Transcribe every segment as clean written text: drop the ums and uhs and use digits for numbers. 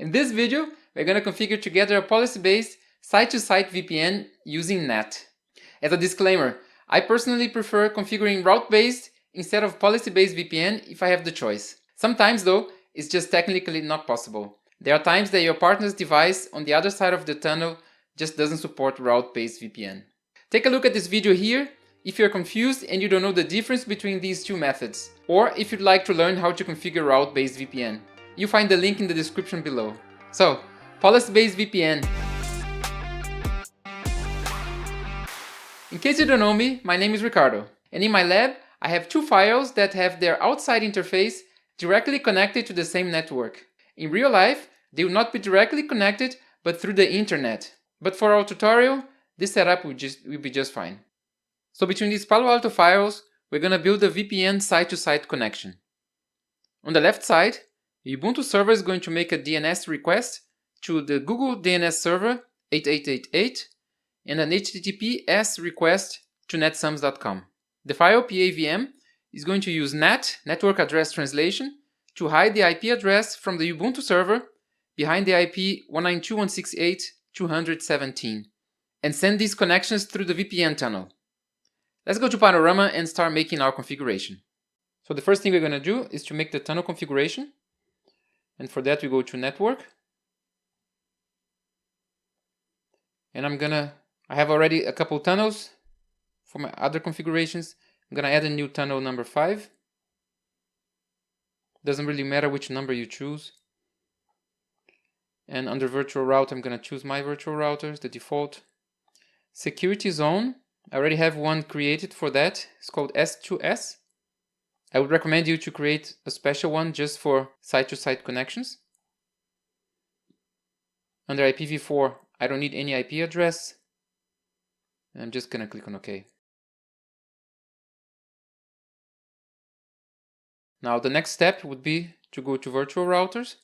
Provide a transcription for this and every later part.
In this video, we're going to configure together a policy-based site-to-site VPN using NAT. As a disclaimer, I personally prefer configuring route-based instead of policy-based VPN if I have the choice. Sometimes though, it's just technically not possible. There are times that your partner's device on the other side of the tunnel just doesn't support route-based VPN. Take a look at this video here if you're confused and you don't know the difference between these two methods, or if you'd like to learn how to configure route-based VPN. You'll find the link in the description below. So, policy-based VPN. In case you don't know me, my name is Ricardo, and in my lab I have two files that have their outside interface directly connected to the same network. In real life, they will not be directly connected, but through the internet. But for our tutorial, this setup will be just fine. So between these Palo Alto files, we're going to build a VPN site-to-site connection. On the left side, the Ubuntu server is going to make a DNS request to the Google DNS server 8888 and an HTTPS request to netsums.com. The file PAVM is going to use NAT, network address translation, to hide the IP address from the Ubuntu server behind the IP 192.168.217 and send these connections through the VPN tunnel. Let's go to Panorama and start making our configuration. So the first thing we're going to do is to make the tunnel configuration. And for that we go to Network. And I have already a couple tunnels for my other configurations. I'm going to add a new tunnel number 5. Doesn't really matter which number you choose. And under virtual route, I'm going to choose my virtual routers, the default. Security zone, I already have one created for that. It's called S2S. I would recommend you to create a special one just for site-to-site connections. Under IPv4, I don't need any IP address. And I'm just going to click on OK. Now the next step would be to go to virtual routers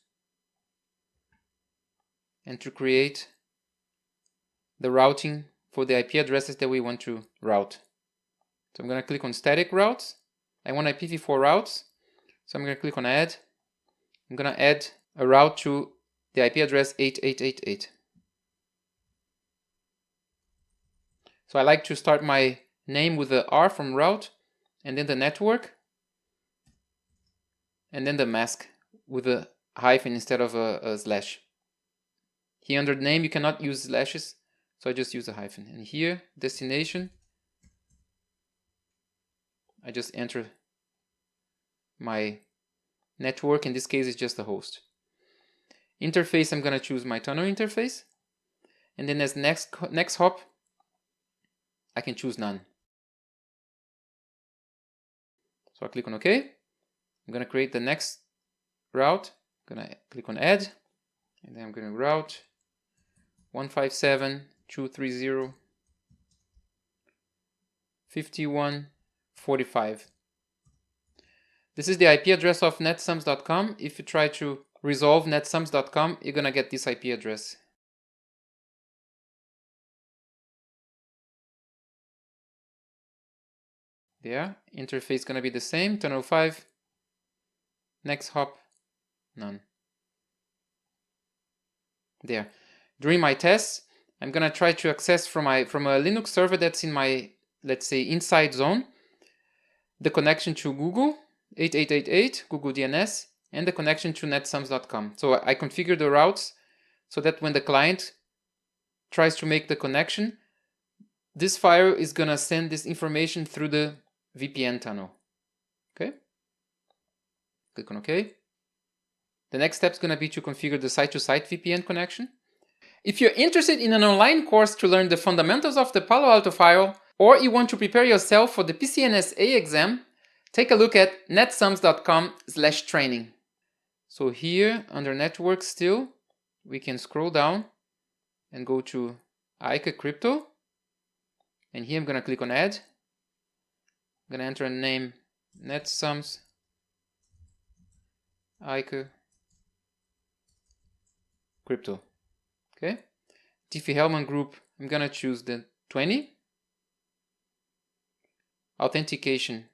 and to create the routing for the IP addresses that we want to route. So I'm going to click on static routes. I want IPv4 routes, so I'm going to click on add. I'm going to add a route to the IP address 8888. So I like to start my name with the R from route, and then the network, and then the mask with a hyphen instead of a slash. Here under name you cannot use slashes, so I just use a hyphen. And here, destination, I just enter my network. In this case, it's just a host. Interface, I'm going to choose my tunnel interface. And then as next hop, I can choose none. So I click on OK. I'm going to create the next route. I'm going to click on add. And then I'm going to route 157.230.51.45. This is the IP address of netsums.com. If you try to resolve netsums.com, you're going to get this IP address. There, interface going to be the same, tunnel 5. Next hop, none. There. During my tests, I'm going to try to access from a Linux server that's in my, let's say, inside zone, the connection to Google 8888, Google DNS, and the connection to netsums.com. So I configure the routes so that when the client tries to make the connection, this file is going to send this information through the VPN tunnel. Okay? Click on OK. The next step is going to be to configure the site-to-site VPN connection. If you're interested in an online course to learn the fundamentals of the Palo Alto file, or you want to prepare yourself for the PCNSA exam, take a look at netsums.com/training. So here under network still, we can scroll down and go to ICA Crypto. And here I'm going to click on add. I'm going to enter a name netsums ICA Crypto. Okay. Diffie-Hellman group, I'm going to choose the 20. Authentication,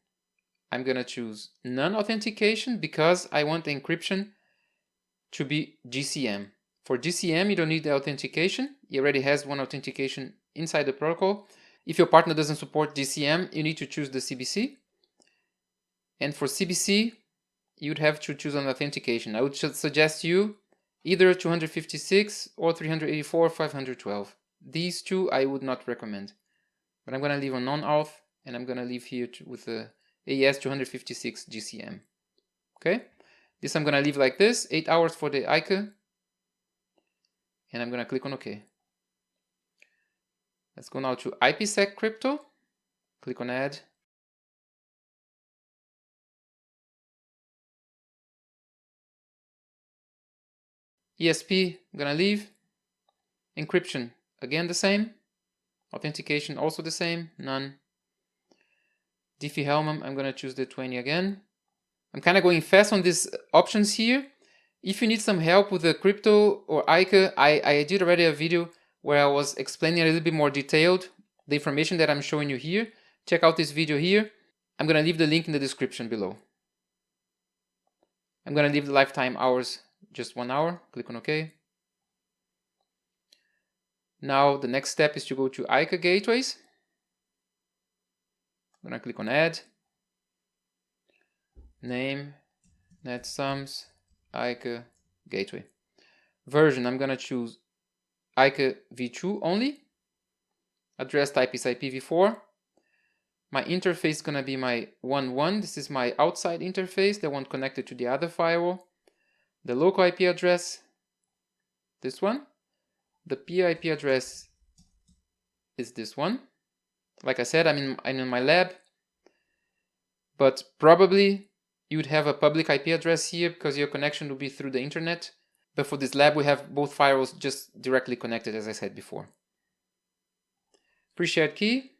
I'm going to choose none authentication because I want the encryption to be GCM. For GCM, you don't need the authentication. It already has one authentication inside the protocol. If your partner doesn't support GCM, you need to choose the CBC. And for CBC, you'd have to choose an authentication. I would suggest you either 256 or 384 or 512. These two I would not recommend. But I'm going to leave on non-auth, and I'm going to leave here with the AES 256 GCM. Okay? This I'm going to leave like this, 8 hours for the ICA, and I'm going to click on OK. Let's go now to IPsec crypto. Click on Add. ESP, I'm going to leave. Encryption, again the same. Authentication, also the same, none. Diffie-Hellman, I'm going to choose the 20 again. I'm kind of going fast on these options here. If you need some help with the crypto or ICA, I did already a video where I was explaining a little bit more detailed the information that I'm showing you here. Check out this video here. I'm going to leave the link in the description below. I'm going to leave the lifetime hours just 1 hour. Click on OK. Now the next step is to go to ICA gateways. I'm going to click on Add. Name, NAT sums, ICA gateway. Version, I'm going to choose ICA v2 only. Address type is IPv4. My interface is going to be my 1.1. This is my outside interface, the one connected to the other firewall. The local IP address, this one. The peer IP address is this one. Like I said, I'm in my lab, but probably you would have a public IP address here because your connection will be through the internet. But for this lab, we have both firewalls just directly connected, as I said before. Pre-shared key.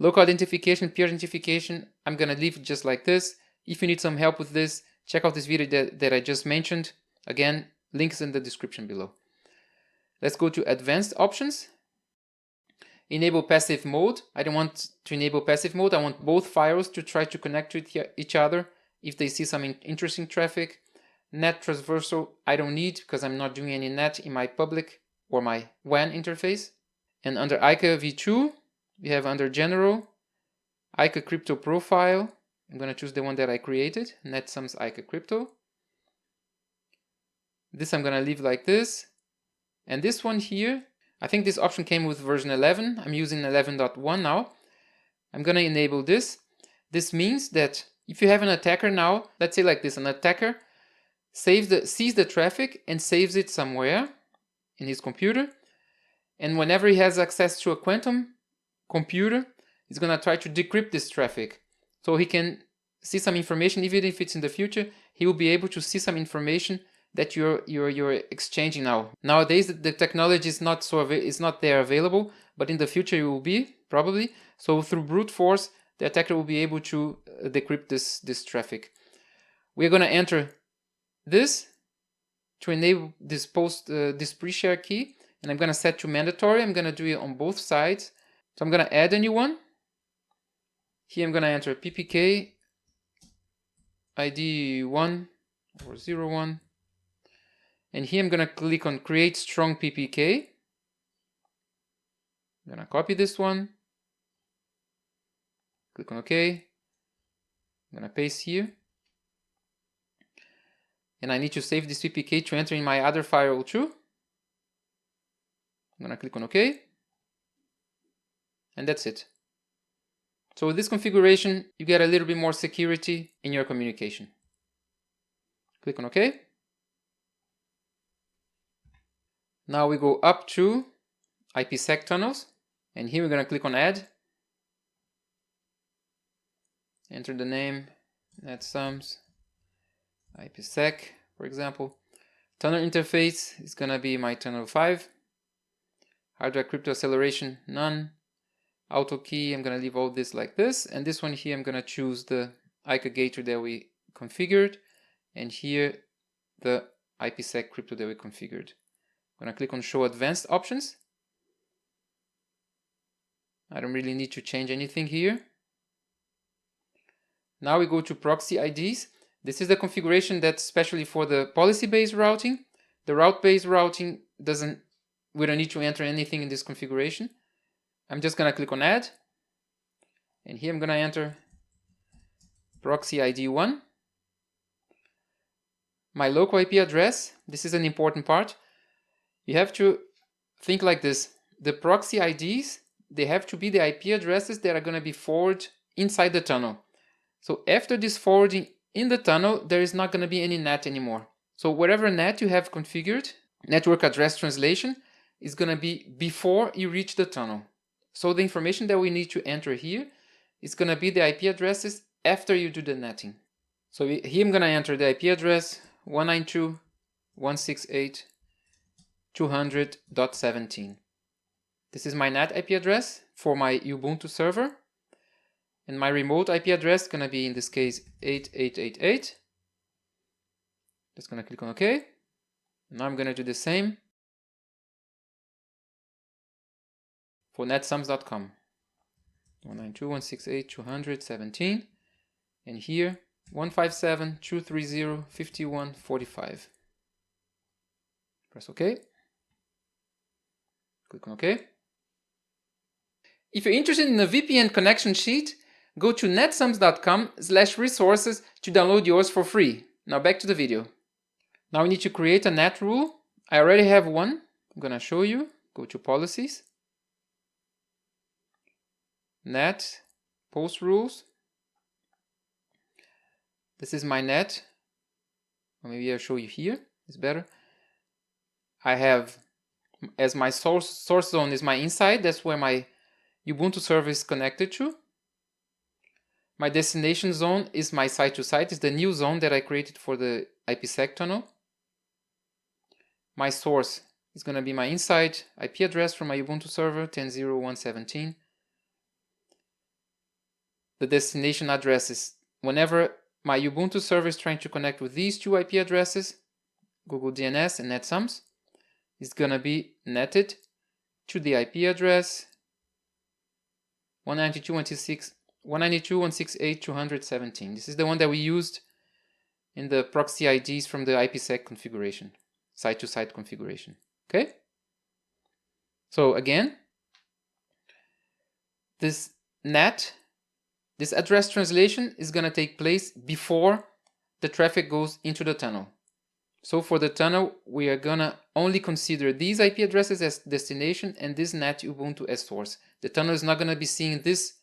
Local identification, peer identification, I'm going to leave it just like this. If you need some help with this, check out this video that I just mentioned. Again, links in the description below. Let's go to advanced options. Enable passive mode. I don't want to enable passive mode. I want both firewalls to try to connect to each other if they see some interesting traffic. NAT transversal, I don't need because I'm not doing any NAT in my public or my WAN interface. And under ICA v2, we have under general, ICA crypto profile. I'm going to choose the one that I created, NAT sums ICA crypto. This I'm going to leave like this. And this one here, I think this option came with version 11. I'm using 11.1 now. I'm going to enable this. This means that if you have an attacker now, let's say like this, an attacker sees the traffic and saves it somewhere in his computer. And whenever he has access to a quantum computer, he's going to try to decrypt this traffic. So he can see some information, even if it's in the future, he will be able to see some information that you're exchanging now. Nowadays, the technology is not there available, but in the future it will be, probably. So through brute force, the attacker will be able to decrypt this traffic. We're going to enter this to enable this this pre-share key, and I'm going to set to mandatory. I'm going to do it on both sides. So I'm going to add a new one. Here I'm going to enter PPK ID 1 or 01. And here I'm going to click on create strong PPK. I'm going to copy this one. Click on OK. I'm going to paste here. And I need to save this PPK to enter in my other firewall too. I'm going to click on OK. And that's it. So with this configuration, you get a little bit more security in your communication. Click on OK. Now we go up to IPsec tunnels. And here we're going to click on Add. Enter the name, NAT sums, IPsec, for example. Tunnel interface is going to be my tunnel 5. Hard drive crypto acceleration, none. Auto key, I'm going to leave all this like this. And this one here, I'm going to choose the ICA gateway that we configured. And here, the IPsec crypto that we configured. I'm going to click on Show Advanced Options. I don't really need to change anything here. Now we go to proxy IDs. This is the configuration that's especially for the policy-based routing. The route-based routing we don't need to enter anything in this configuration. I'm just gonna click on add. And here I'm gonna enter proxy ID 1. My local IP address, this is an important part. You have to think like this. The proxy IDs, they have to be the IP addresses that are gonna be forwarded inside the tunnel. So after this forwarding in the tunnel, there is not gonna be any NAT anymore. So whatever NAT you have configured, network address translation, is gonna be before you reach the tunnel. So the information that we need to enter here is gonna be the IP addresses after you do the netting. So here I'm gonna enter the IP address 192.168.200.17. This is my NAT IP address for my Ubuntu server. And my remote IP address is gonna be, in this case, 8888. Just gonna click on OK. Now I'm gonna do the same for netsums.com. 192.168.200.17. And here 157.230.51.45. Press OK. Click on OK. If you're interested in a VPN connection sheet, go to netsums.com/resources to download yours for free. Now back to the video. Now we need to create a NAT rule. I already have one. I'm gonna show you. Go to policies. NAT post rules. This is my NAT. Or maybe I'll show you here. It's better. I have, as my source zone is my inside. That's where my Ubuntu server is connected to. My destination zone is my site to site. It's the new zone that I created for the IPsec tunnel. My source is going to be my inside IP address from my Ubuntu server, 10.0.117. The destination address is whenever my Ubuntu server is trying to connect with these two IP addresses, Google DNS and netsums, is going to be netted to the IP address 192.168.200.17. This is the one that we used in the proxy IDs from the IPsec configuration, site-to-site configuration. Okay? So again, this NAT, this address translation is going to take place before the traffic goes into the tunnel. So for the tunnel, we are going to only consider these IP addresses as destination and this NAT Ubuntu as source. The tunnel is not going to be seeing this,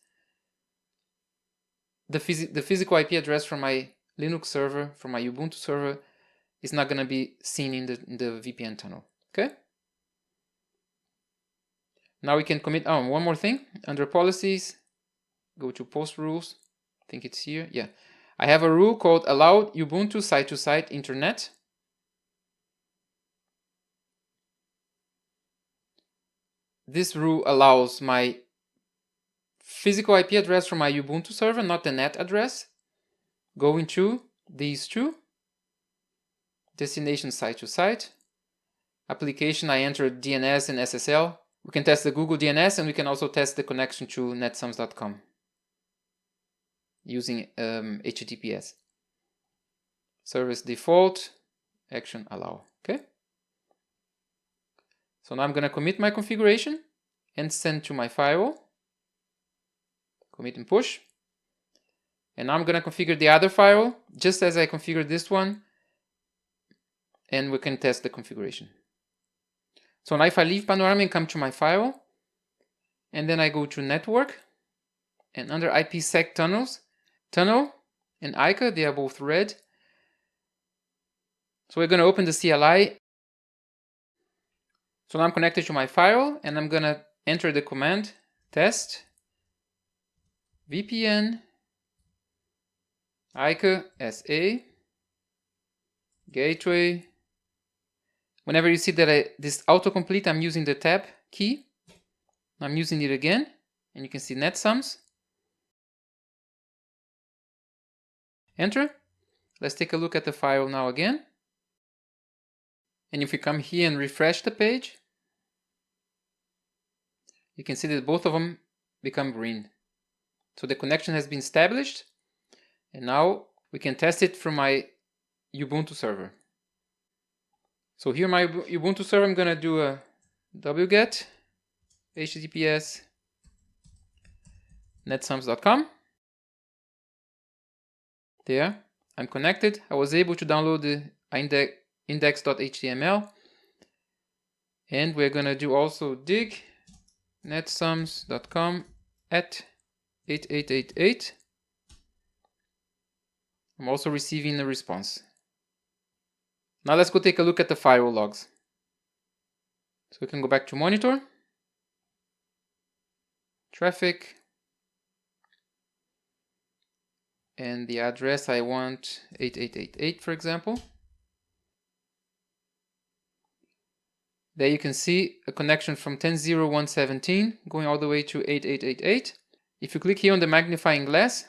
the physical IP address from my Linux server, from my Ubuntu server, is not going to be seen in the VPN tunnel. Okay? Now we can commit, one more thing. Under policies, go to post rules. I think it's here. Yeah. I have a rule called allow Ubuntu site-to-site internet. This rule allows my physical IP address from my Ubuntu server, not the NAT address, going to these two. Destination site-to-site. Application, I enter DNS and SSL. We can test the Google DNS and we can also test the connection to netsums.com using HTTPS. Service default, action allow. Okay? So now I'm going to commit my configuration and send to my firewall. Commit and push. And now I'm going to configure the other firewall just as I configured this one. And we can test the configuration. So now if I leave Panorama and come to my firewall, and then I go to network, and under IPsec tunnels, tunnel and ICA, they are both red. So we're going to open the CLI. So now I'm connected to my firewall, and I'm going to enter the command test VPN ICA SA gateway. Whenever you see that this autocomplete, I'm using the tab key. I'm using it again, and you can see netsums. Enter. Let's take a look at the file now again. And if we come here and refresh the page, you can see that both of them become green. So the connection has been established, And now we can test it from my Ubuntu server. So here my Ubuntu server, I'm gonna do a wget https netsums.com. There, I'm connected. I was able to download the index.html, and we're gonna do also dig netsums.com at 8888. I'm also receiving a response. Now let's go take a look at the firewall logs. So we can go back to monitor, traffic, and the address I want 8888, for example. There you can see a connection from 10.0.117 going all the way to 8888. If you click here on the magnifying glass,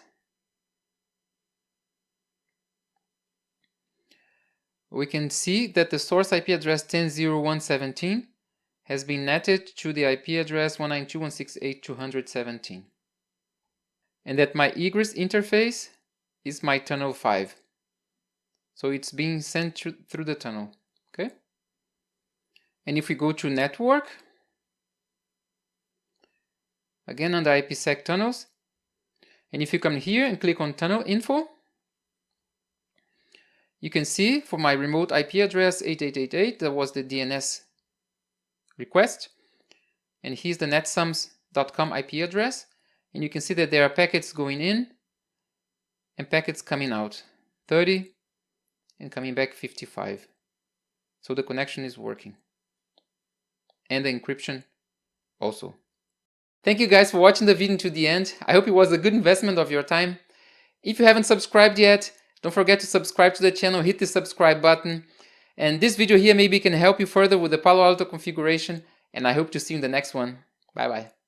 we can see that the source IP address 10.0.117 has been netted to the IP address 192.168.217, and that my egress interface is my tunnel 5. So it's being sent through the tunnel. Okay. And if we go to network, again under IPsec tunnels, and if you come here and click on tunnel info, you can see for my remote IP address 8888, that was the DNS request, and here's the netsums.com IP address, and you can see that there are packets going in and packets coming out, 30 and coming back 55. So the connection is working, and the encryption also. Thank you guys for watching the video to the end. I hope it was a good investment of your time. If you haven't subscribed yet, don't forget to subscribe to the channel, hit the subscribe button. And this video here maybe can help you further with the Palo Alto configuration, and I hope to see you in the next one. Bye bye.